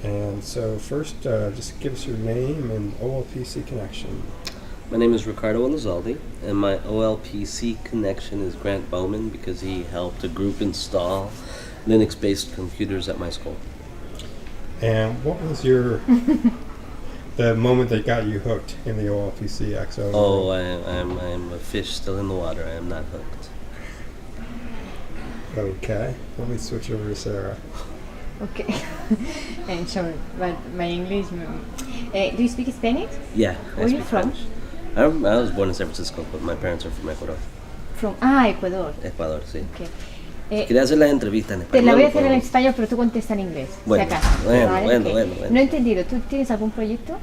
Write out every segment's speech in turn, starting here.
And so first, just give us your name and OLPC connection. My name is Ricardo Elizalde, and my OLPC connection is Grant Bowman because he helped a group install Linux-based computers at my school. And what was your the moment that got you hooked in the OLPC XO? Oh, I'm a fish still in the water. I am not hooked. Okay, let me switch over to Sarah. Okay. Sorry, but my English. Do you speak Spanish? Yeah, Where are you from? Spanish. I was born in San Francisco, but my parents are from Ecuador. From Ecuador. Ecuador, sí. Okay. Quería hacer la entrevista en español. Te la voy a hacer en español, pero tú contesta en inglés. Bueno, si acaso. bueno. No he entendido. ¿Tú tienes algún proyecto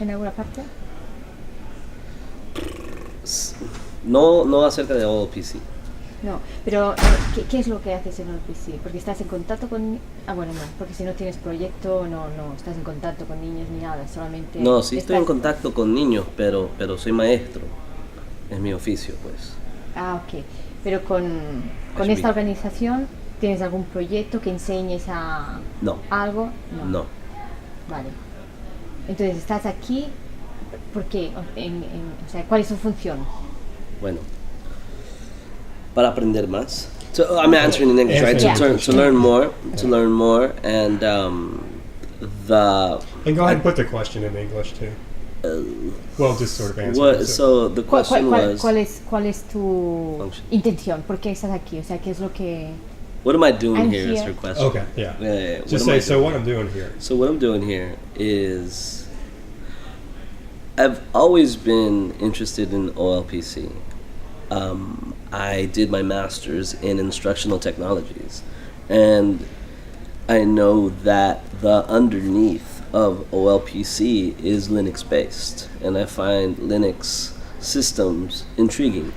en alguna parte? No acerca de OLPC. No, pero ¿qué es lo que haces en OLPC? Porque estás en contacto con... bueno, no, porque si no tienes proyecto, no estás en contacto con niños ni nada, solamente... No, sí estoy en contacto con niños, pero soy maestro. Es mi oficio, pues. Ok. Pero con esta organización, ¿tienes algún proyecto que enseñes a algo? No. Vale. Entonces, ¿estás aquí? ¿Por qué? O sea, ¿cuál es su función? Bueno, para aprender más. So I'm answering in English, right? To learn more, and And go ahead and put the question in English too. Well, just sort of answer. So the question was... ¿Cuál es tu intención? ¿Por qué estás aquí? O sea, ¿qué es lo que... What am I doing here is her question. Okay, yeah. Just say, so what I'm doing here. So what I'm doing here is... I've always been interested in OLPC. I did my master's in instructional technologies, and I know that the underneath of OLPC is Linux-based, and I find Linux systems intriguing.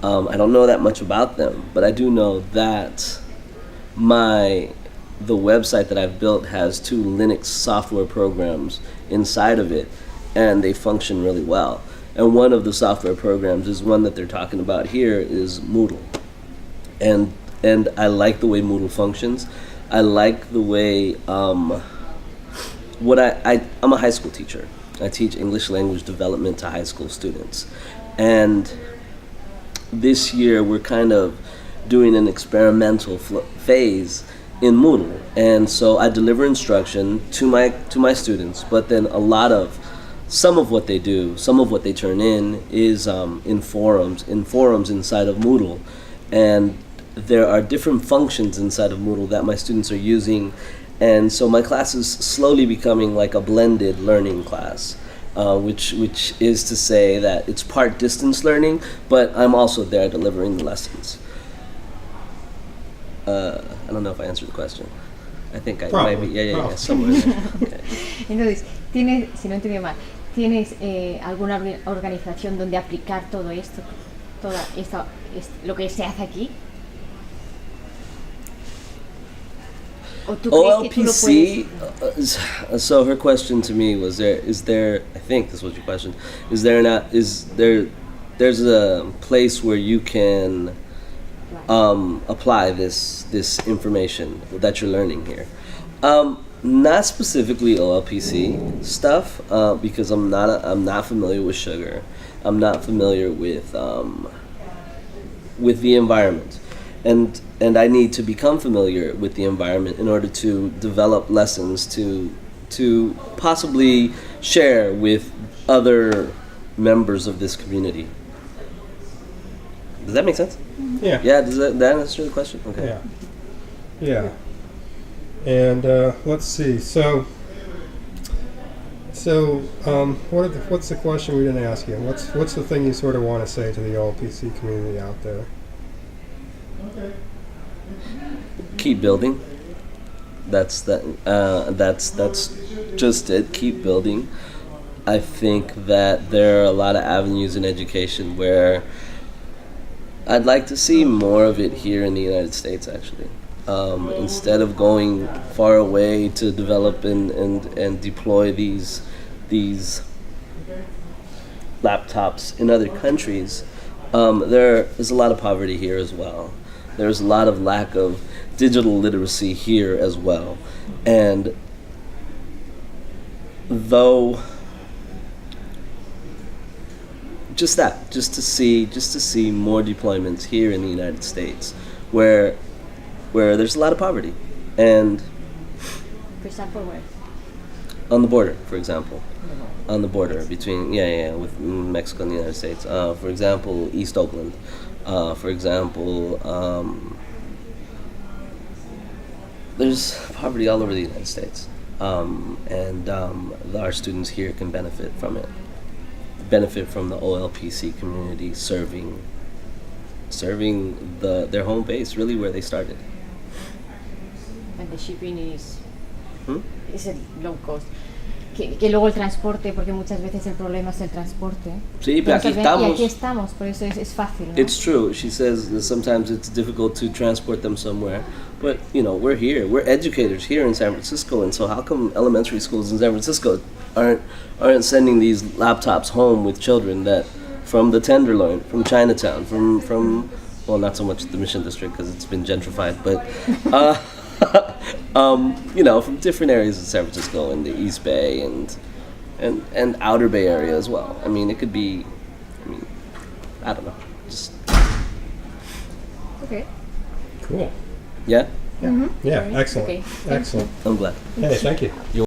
I don't know that much about them, but I do know that the website that I've built has 2 Linux software programs inside of it, and they function really well. And one of the software programs is one that they're talking about here is Moodle. And I like the way Moodle functions. I like the way I'm a high school teacher. I teach English language development to high school students. And this year we're kind of doing an experimental phase in Moodle. And so I deliver instruction to my students, but then some of what they do, some of what they turn in is in forums inside of Moodle. And there are different functions inside of Moodle that my students are using. And so my class is slowly becoming like a blended learning class, which is to say that it's part distance learning, but I'm also there delivering the lessons. I don't know if I answered the question. I think I maybe, yeah, somewhere there. Okay. Entonces, si no entendí mal, ¿tienes alguna organización donde aplicar todo esto, lo que se hace aquí? ¿O tú crees que tú lo puedes? So her question to me was, is there, I think this was your question, there's a place where you can apply this information that you're learning here? Not specifically OLPC stuff, because I'm not familiar with sugar. I'm not familiar with the environment, and I need to become familiar with the environment in order to develop lessons to possibly share with other members of this community. Does that make sense? Yeah. Yeah. Does that answer the question? Okay. Yeah. And let's see. So what's the question we didn't ask you? What's the thing you sort of want to say to the OLPC community out there? Keep building. That's just it. Keep building. I think that there are a lot of avenues in education where I'd like to see more of it here in the United States, actually. Instead of going far away to develop and deploy these laptops in other countries, there is a lot of poverty here as well. There's a lot of lack of digital literacy here as well. And though, just to see more deployments here in the United States, where there's a lot of poverty, and For example, where? on the border, for example, on the border between with Mexico and the United States. For example, East Oakland. For example, there's poverty all over the United States, and our students here can benefit from it. Benefit from the OLPC community serving their home base, really where they started. And the shipping is a low cost. Que luego el transporte, porque muchas veces el problema es el transporte. Sí, pero aquí estamos. Y aquí estamos, por eso es fácil, ¿no? It's true. She says that sometimes it's difficult to transport them somewhere, but we're here. We're educators here in San Francisco, and so how come elementary schools in San Francisco aren't sending these laptops home with children that from the Tenderloin, from Chinatown, from well, not so much the Mission District because it's been gentrified, but from different areas of San Francisco and the East Bay and Outer Bay area as well. I mean, it could be. I don't know. Just Okay. Cool. yeah. Yeah, excellent. Okay. Excellent. I'm glad. Hey, thank you.